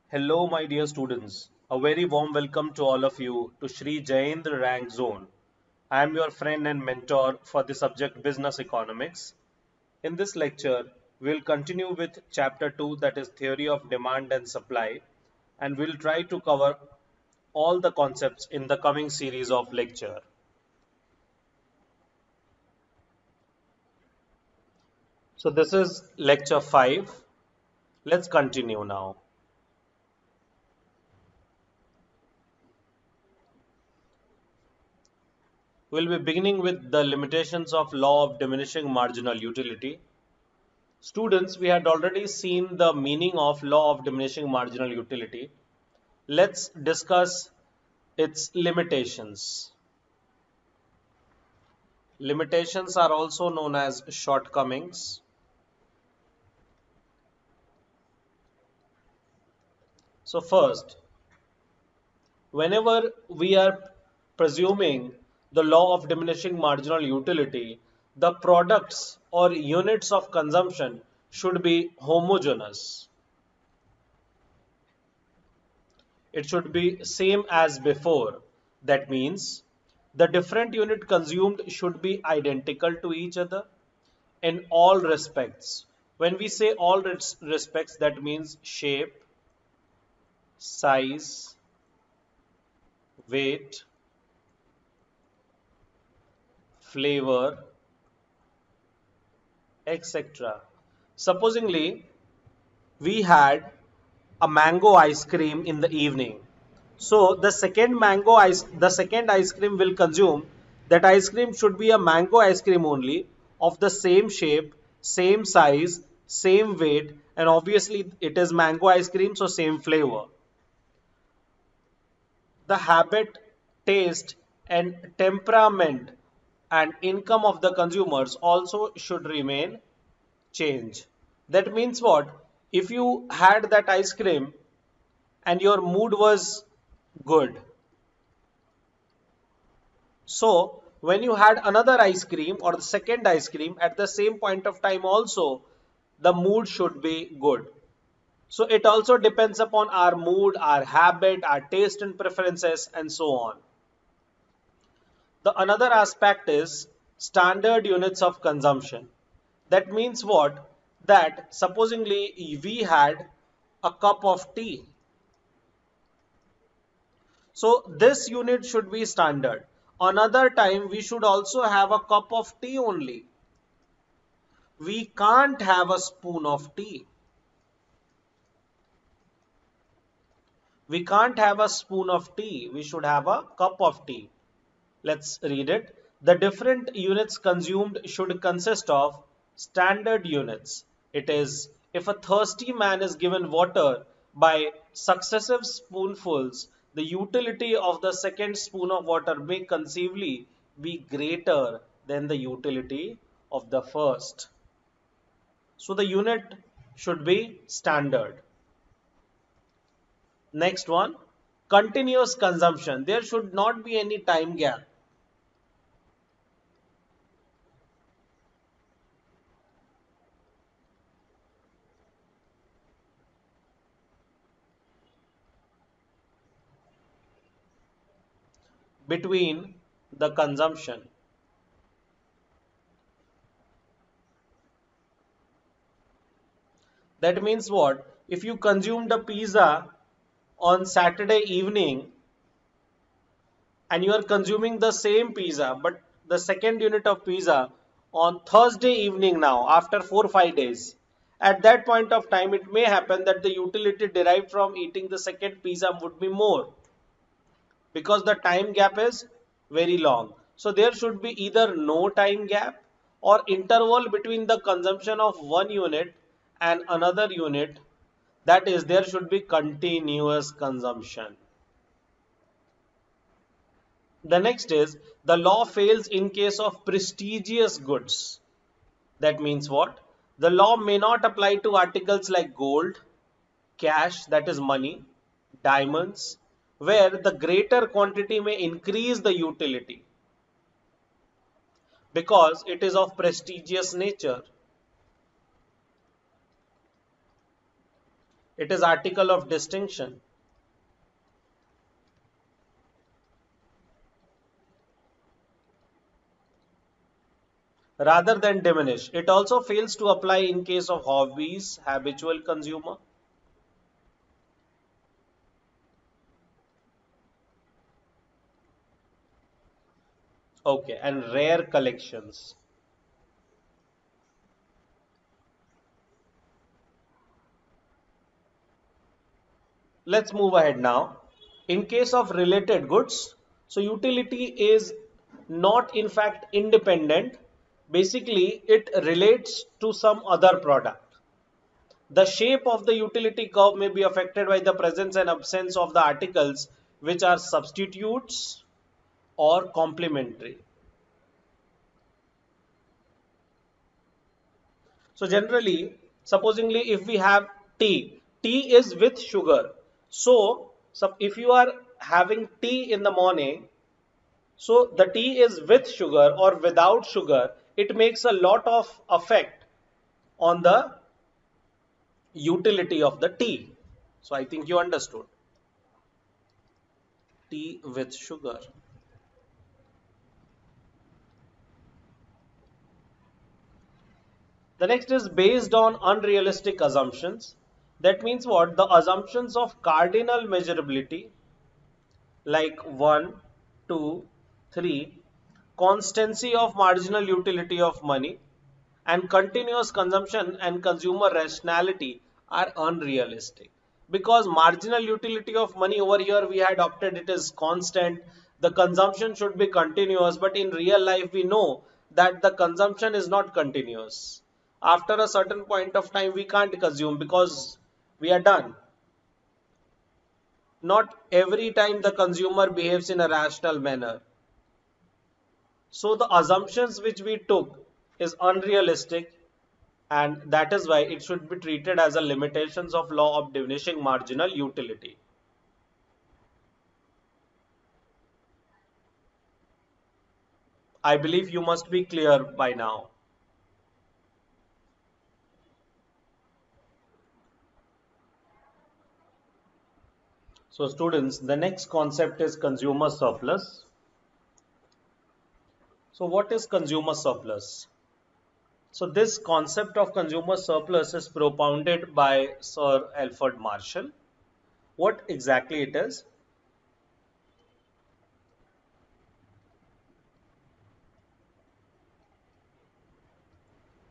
Hello, my dear students. A very warm welcome to all of you to Shri Jayendra Rank Zone. I am your friend and mentor for the subject Business Economics. In this lecture, we will continue with Chapter 2, that is Theory of Demand and Supply, and we will try to cover all the concepts in the coming series of lecture. So this is lecture 5. Let's continue now. We'll be beginning with the limitations of law of diminishing marginal utility. Students, we had already seen the meaning of law of diminishing marginal utility. Let's discuss its limitations. Limitations are also known as shortcomings. So first, whenever we are presuming the law of diminishing marginal utility, the products or units of consumption should be homogeneous. It should be same as before. That means the different unit consumed should be identical to each other in all respects. When we say all respects, that means shape, size, weight, flavor, etc. Supposingly, we had a mango ice cream in the evening. So the second ice cream will consume, that ice cream should be a mango ice cream only, of the same shape, same size, same weight, and obviously it is mango ice cream, so same flavor. The habit, taste, and temperament and income of the consumers also should remain change. That means what? If you had that ice cream and your mood was good, so when you had another ice cream or the second ice cream at the same point of time also, the mood should be good. So it also depends upon our mood, our habit, our taste and preferences, and so on. The another aspect is standard units of consumption. That means what? That supposingly we had a cup of tea. So this unit should be standard. Another time we should also have a cup of tea only. We can't have a spoon of tea. We can't have a spoon of tea. We should have a cup of tea. Let's read it. The different units consumed should consist of standard units. It is, if a thirsty man is given water by successive spoonfuls, the utility of the second spoon of water may conceivably be greater than the utility of the first. So the unit should be standard. Next one, continuous consumption. There should not be any time gap. Between the consumption. That means what? If you consumed a pizza on Saturday evening and you are consuming the same pizza, but the second unit of pizza on Thursday evening now, after 4 5 days, at that point of time, it may happen that the utility derived from eating the second pizza would be more because the time gap is very long. So there should be either no time gap or interval between the consumption of one unit and another unit. That is, there should be continuous consumption. The next is the law fails in case of prestigious goods. That means what? The law may not apply to articles like gold, cash, that is money, diamonds, where the greater quantity may increase the utility because it is of prestigious nature. It is article of distinction rather than diminish. It also fails to apply in case of hobbies, habitual consumer. Okay, and rare collections. Let's move ahead now. In case of related goods, so utility is not in fact independent. Basically, it relates to some other product. The shape of the utility curve may be affected by the presence and absence of the articles which are substitutes or complementary. So generally, supposingly if we have tea is with sugar. So if you are having tea in the morning, so the tea is with sugar or without sugar, it makes a lot of effect on the utility of the tea. So I think you understood. Tea with sugar. The next is based on unrealistic assumptions. That means what? The assumptions of cardinal measurability like 1, 2, 3, constancy of marginal utility of money, and continuous consumption and consumer rationality are unrealistic. Because marginal utility of money over here we had opted it is constant, the consumption should be continuous, but in real life we know that the consumption is not continuous. After a certain point of time we can't consume because we are done. Not every time the consumer behaves in a rational manner. So the assumptions which we took is unrealistic, and that is why it should be treated as a limitations of law of diminishing marginal utility. I believe you must be clear by now. So students, the next concept is consumer surplus. So what is consumer surplus? So this concept of consumer surplus is propounded by Sir Alfred Marshall. What exactly it is?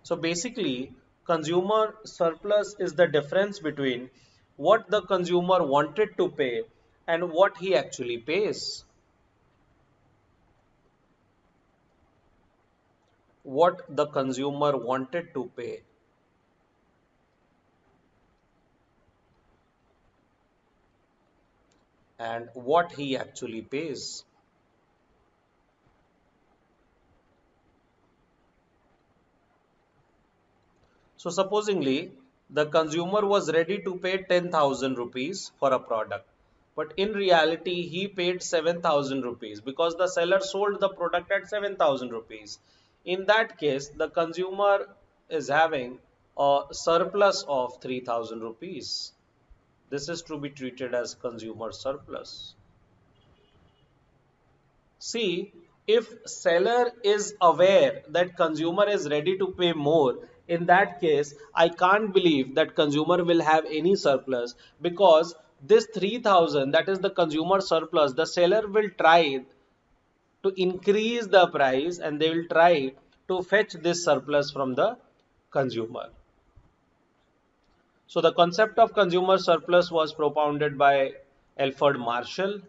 So basically, consumer surplus is the difference between what the consumer wanted to pay and what he actually pays. What the consumer wanted to pay and what he actually pays. So supposingly, the consumer was ready to pay 10,000 rupees for a product, but in reality he paid 7,000 rupees because the seller sold the product at 7,000 rupees. In that case, the consumer is having a surplus of 3,000 rupees. This is to be treated as consumer surplus. See, if seller is aware that consumer is ready to pay more, in that case, I can't believe that consumer will have any surplus, because this 3,000, that is the consumer surplus, the seller will try to increase the price and they will try to fetch this surplus from the consumer. So the concept of consumer surplus was propounded by Alfred Marshall.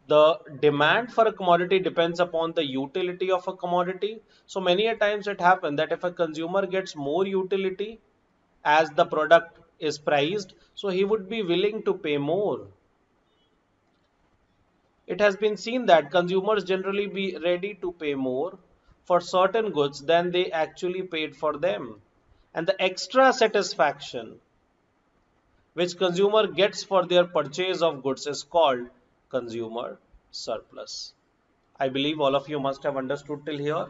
The demand for a commodity depends upon the utility of a commodity. So many a times it happens that if a consumer gets more utility as the product is priced, so he would be willing to pay more. It has been seen that consumers generally be ready to pay more for certain goods than they actually paid for them. And the extra satisfaction which consumer gets for their purchase of goods is called consumer surplus. I believe all of you must have understood till here.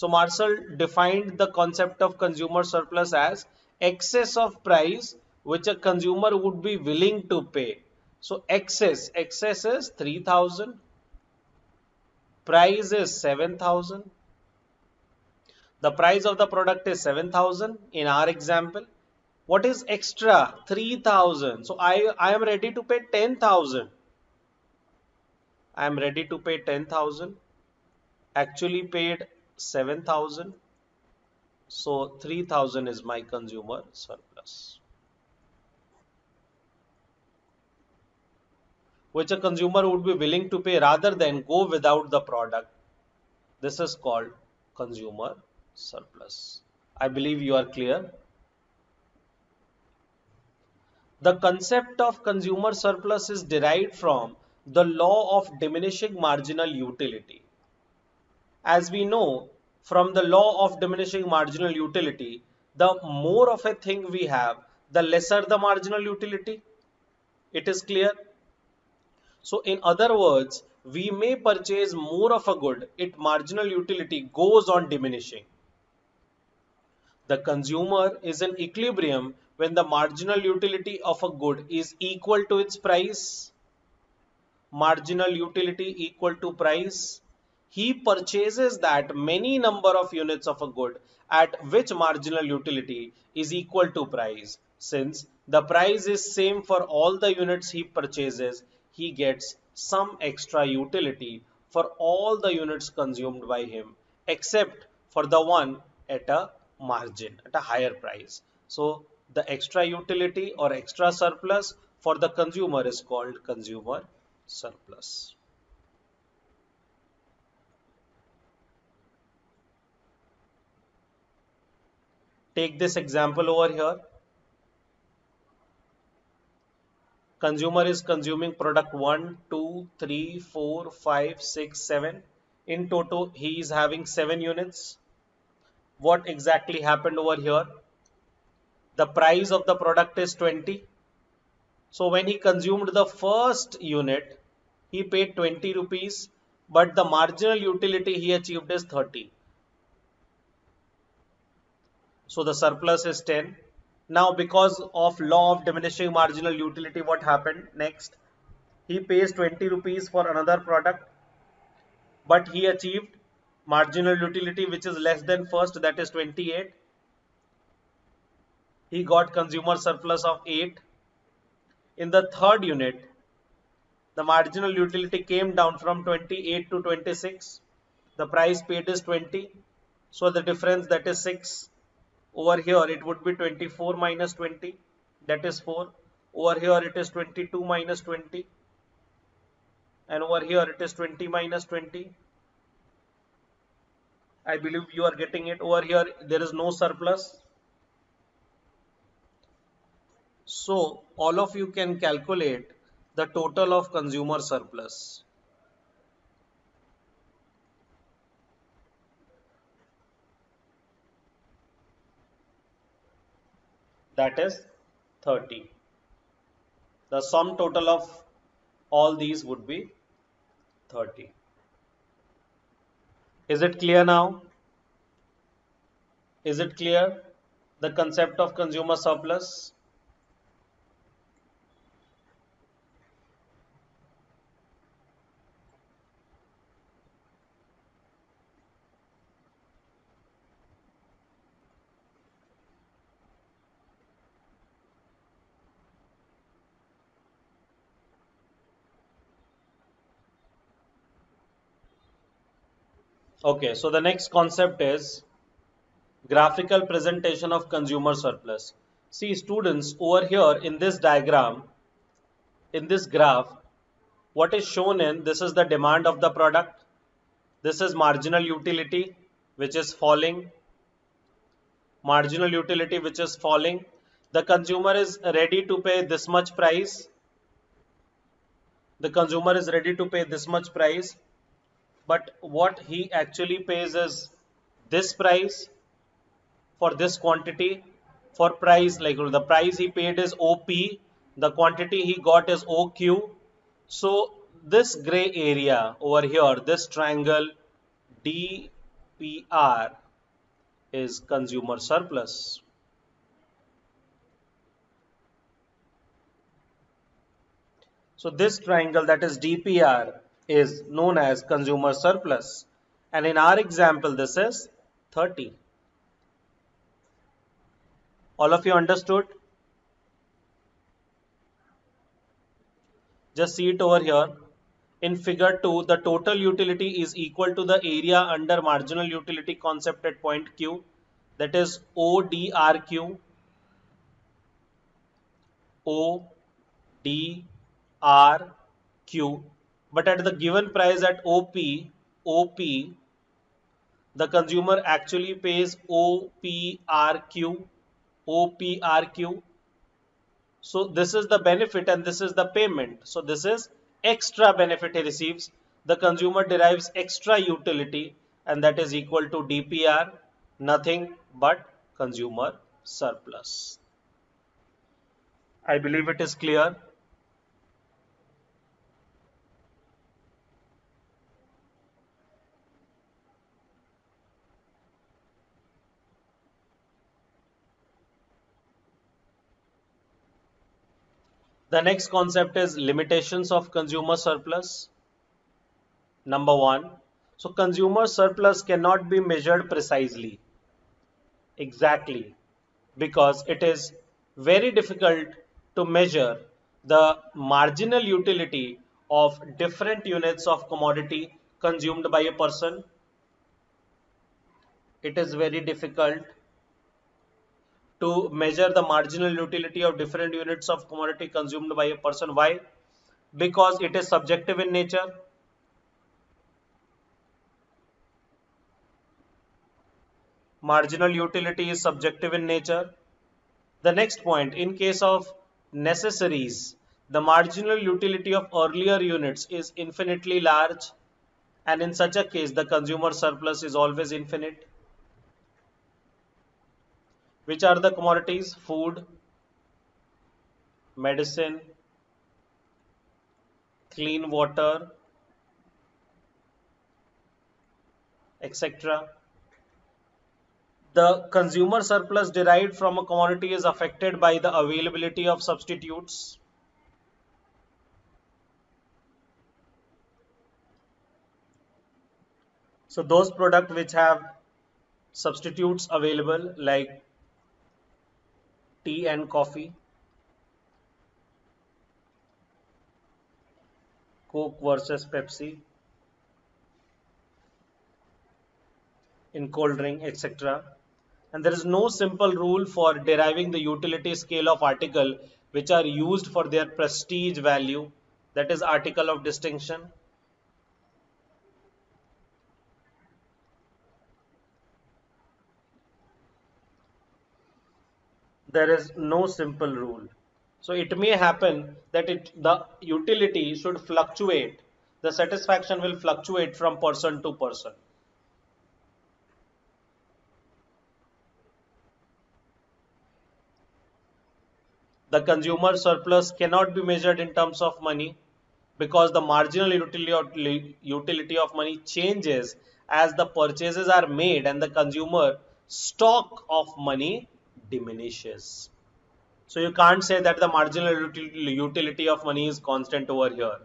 So Marshall defined the concept of consumer surplus as excess of price which a consumer would be willing to pay. So excess is 3,000, price is 7,000. The price of the product is 7,000 in our example. What is extra? 3,000. So I am ready to pay 10,000. I am ready to pay 10,000. Actually paid 7,000. So 3,000 is my consumer surplus, which a consumer would be willing to pay rather than go without the product. This is called consumer surplus. I believe you are clear. The concept of consumer surplus is derived from the law of diminishing marginal utility. As we know from the law of diminishing marginal utility, the more of a thing we have, the lesser the marginal utility. It is clear. So in other words, we may purchase more of a good, its marginal utility goes on diminishing. The consumer is in equilibrium when the marginal utility of a good is equal to its price. Marginal utility equal to price. He purchases that many number of units of a good at which marginal utility is equal to price. Since the price is same for all the units he purchases, he gets some extra utility for all the units consumed by him except for the one at a margin, at a higher price. So the extra utility or extra surplus for the consumer is called consumer surplus. Take this example over here. Consumer is consuming product 1, 2, 3, 4, 5, 6, 7. In total, he is having 7 units. What exactly happened over here? The price of the product is 20. So when he consumed the first unit, he paid 20 rupees, but the marginal utility he achieved is 30. So the surplus is 10. Now because of law of diminishing marginal utility, what happened next? He pays 20 rupees for another product, but he achieved marginal utility which is less than first, that is 28. He got consumer surplus of 8. In the third unit, the marginal utility came down from 28 to 26. The price paid is 20. So the difference, that is 6. Over here it would be 24 minus 20, that is 4. Over here it is 22 minus 20, and over here it is 20 minus 20. I believe you are getting it. Over here there is no surplus. So all of you can calculate the total of consumer surplus. That is 30. The sum total of all these would be 30. Is it clear now? Is it clear? The concept of consumer surplus? Okay, so the next concept is graphical presentation of consumer surplus. See students, over here in this diagram, in this graph, what is shown in this is the demand of the product. This is marginal utility which is falling. Marginal utility which is falling. The consumer is ready to pay this much price. The consumer is ready to pay this much price. But what he actually pays is this price for this quantity. For price, like the price he paid is OP, the quantity he got is OQ. So this gray area over here, this triangle DOQ, PR is consumer surplus. So this triangle, that is DPR, is known as consumer surplus. And in our example, this is 30. All of you understood? Just see it over here. In figure 2, the total utility is equal to the area under marginal utility concept at point Q, that is ODRQ. ODRQ. But at the given price at OP, the consumer actually pays OPRQ. So this is the benefit and this is the payment. So this is extra benefit he receives. The consumer derives extra utility, and that is equal to DPR, nothing but consumer surplus. I believe it is clear. The next concept is limitations of consumer surplus. Number one, so consumer surplus cannot be measured precisely, exactly, because it is very difficult to measure the marginal utility of different units of commodity consumed by a person. It is very difficult to measure the marginal utility of different units of commodity consumed by a person. Why? Because it is subjective in nature. Marginal utility is subjective in nature. The next point, in case of necessaries, the marginal utility of earlier units is infinitely large, and in such a case the consumer surplus is always infinite. Which are the commodities? Food, medicine, clean water, etc. The consumer surplus derived from a commodity is affected by the availability of substitutes. So those products which have substitutes available, like tea and coffee, Coke versus Pepsi, in cold drink, etc. And there is no simple rule for deriving the utility scale of article which are used for their prestige value, that is article of distinction. There is no simple rule. So it may happen that the utility should fluctuate. The satisfaction will fluctuate from person to person. The consumer surplus cannot be measured in terms of money because the marginal utility of money changes as the purchases are made and the consumer stock of money diminishes. So you can't say that the marginal utility of money is constant over here,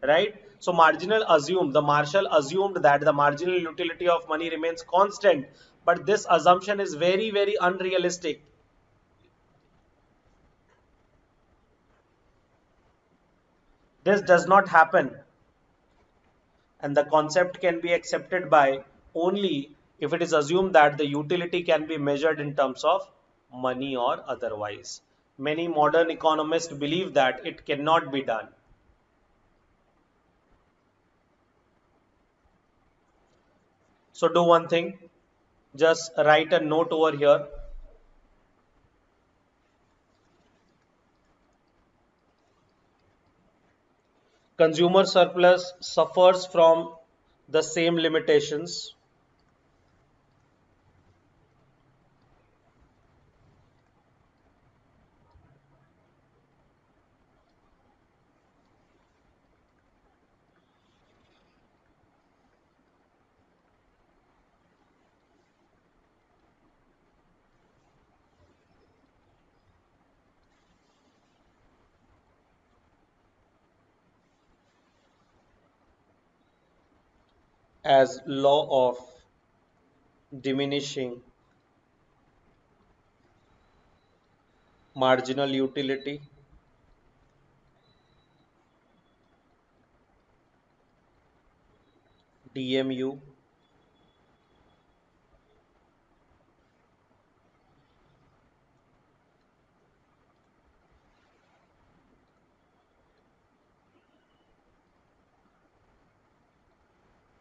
right? So the Marshall assumed that the marginal utility of money remains constant, but this assumption is very, very unrealistic. This does not happen, and the concept can be accepted by only if it is assumed that the utility can be measured in terms of money or otherwise. Many modern economists believe that it cannot be done. So do one thing, just write a note over here. Consumer surplus suffers from the same limitations. as law of diminishing marginal utility, DMU.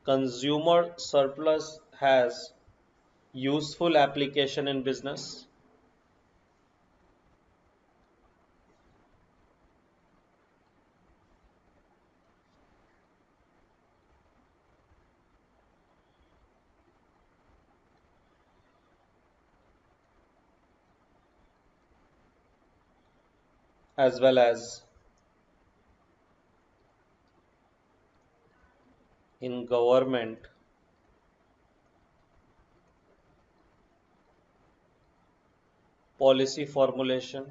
Consumer surplus has useful application in business as well as in government policy formulation.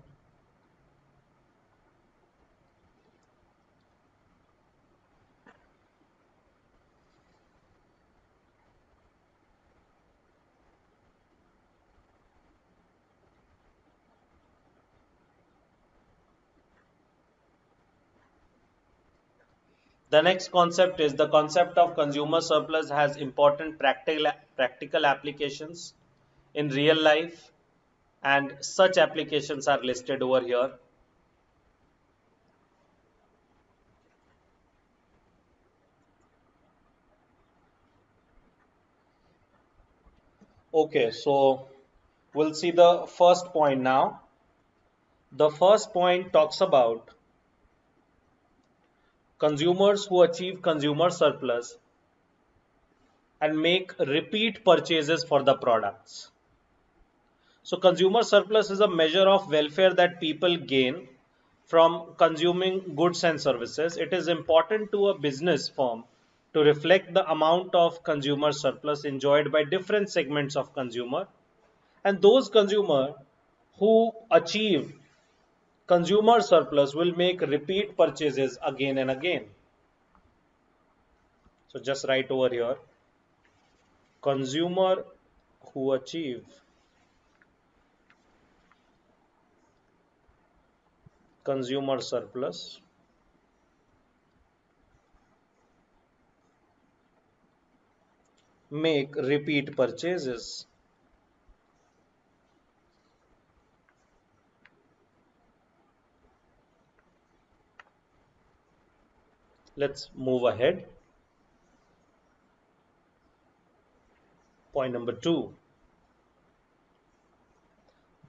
The next concept is the concept of consumer surplus has important practical applications in real life, and such applications are listed over here. Okay, so we'll see the first point now. The first point talks about consumers who achieve consumer surplus and make repeat purchases for the products. So, consumer surplus is a measure of welfare that people gain from consuming goods and services. It is important to a business firm to reflect the amount of consumer surplus enjoyed by different segments of consumer, and those consumer who achieve consumer surplus will make repeat purchases again and again. So just write over here, consumer who achieve consumer surplus make repeat purchases. Let's move ahead. Point number 2.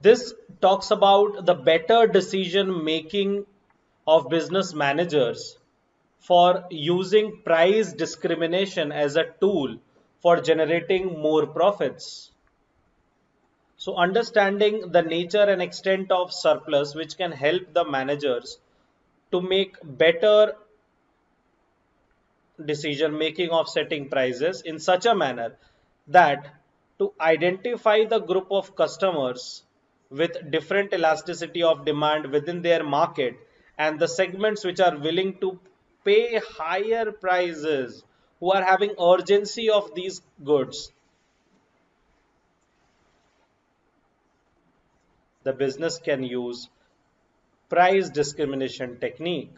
This talks about the better decision making of business managers for using price discrimination as a tool for generating more profits. So, understanding the nature and extent of surplus, which can help the managers to make better decision making of setting prices in such a manner that to identify the group of customers with different elasticity of demand within their market and the segments which are willing to pay higher prices, who are having urgency of these goods, the business can use price discrimination technique.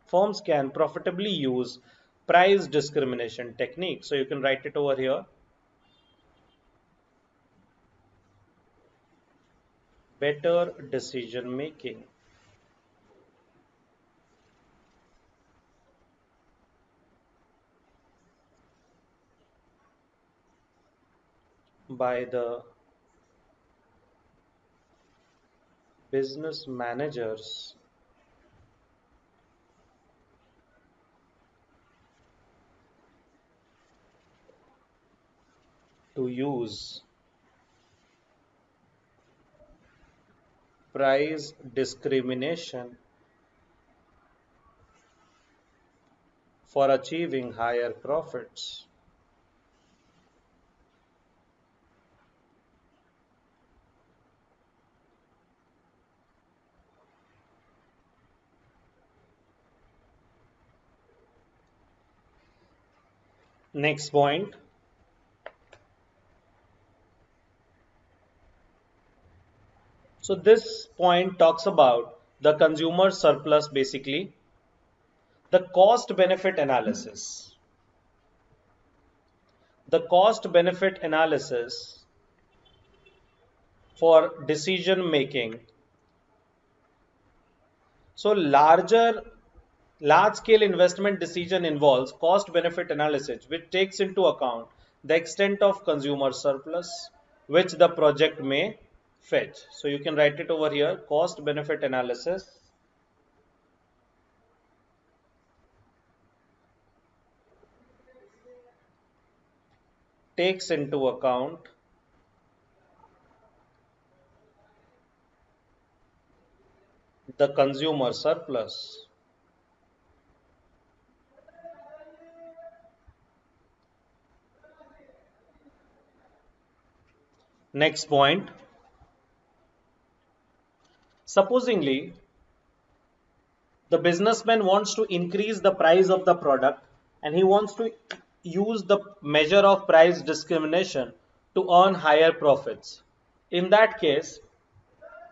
Firms can profitably use price discrimination technique. So you can write it over here. Better decision making by the business managers to use price discrimination for achieving higher profits. Next point. So this point talks about the consumer surplus, basically the cost benefit analysis. The cost benefit analysis for decision making. So large scale investment decision involves cost benefit analysis, which takes into account the extent of consumer surplus which the project may fetch. So you can write it over here. Cost benefit analysis takes into account the consumer surplus. Next point. Supposingly, the businessman wants to increase the price of the product and he wants to use the measure of price discrimination to earn higher profits. In that case,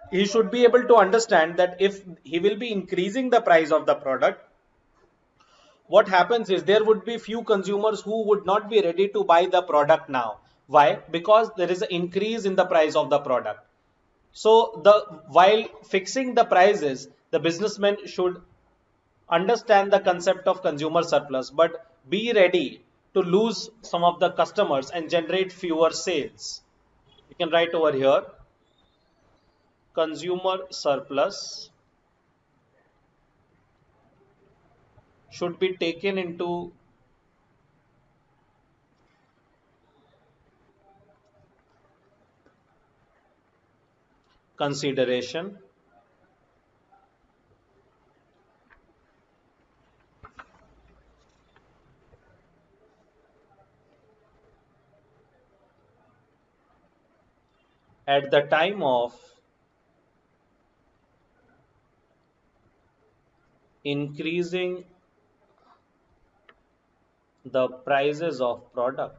he should be able to understand that if he will be increasing the price of the product, what happens is there would be few consumers who would not be ready to buy the product now. Why? Because there is an increase in the price of the product. So while fixing the prices, the businessman should understand the concept of consumer surplus, but be ready to lose some of the customers and generate fewer sales. You can write over here consumer surplus should be taken into consideration at the time of increasing the prices of product.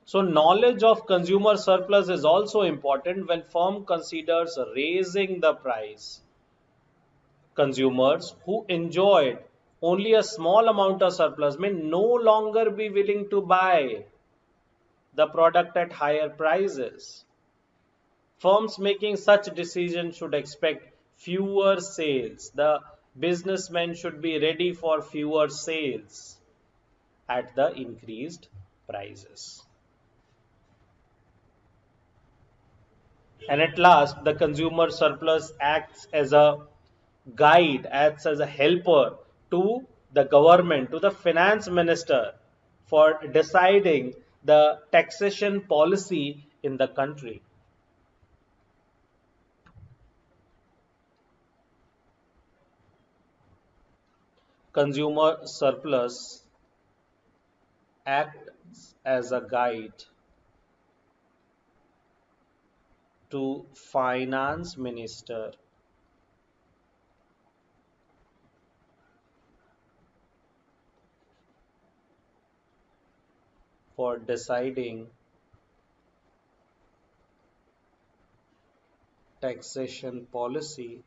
So knowledge of consumer surplus is also important when firm considers raising the price. Consumers who enjoyed only a small amount of surplus may no longer be willing to buy the product at higher prices. Firms making such decisions should expect fewer sales. The businessmen should be ready for fewer sales at the increased prices. And at last, the consumer surplus acts as a guide, acts as a helper to the government, to the finance minister for deciding the taxation policy in the country. Consumer surplus acts as a guide to finance minister for deciding taxation policy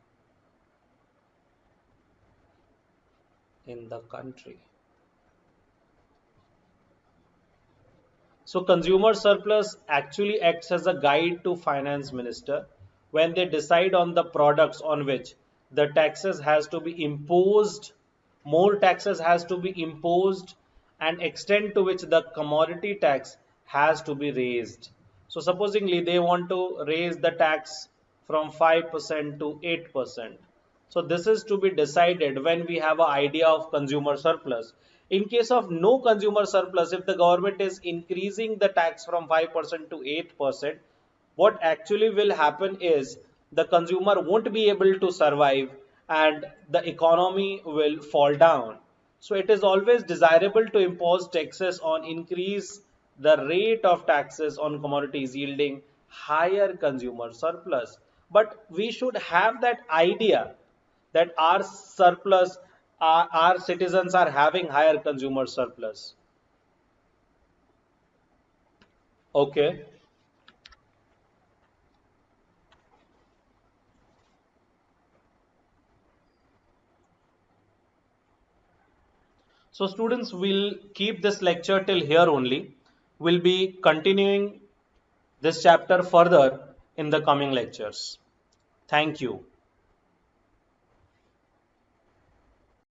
in the country. So consumer surplus actually acts as a guide to finance minister when they decide on the products on which the taxes has to be imposed, more taxes has to be imposed, and extent to which the commodity tax has to be raised. So supposingly they want to raise the tax from 5% to 8%. So this is to be decided when we have an idea of consumer surplus. In case of no consumer surplus, if the government is increasing the tax from 5% to 8%, what actually will happen is the consumer won't be able to survive and the economy will fall down. So it is always desirable to impose taxes on increase the rate of taxes on commodities yielding higher consumer surplus. But we should have that idea that our surplus, our citizens are having higher consumer surplus. Okay. So students will keep this lecture till here only. We'll be continuing this chapter further in the coming lectures. Thank you.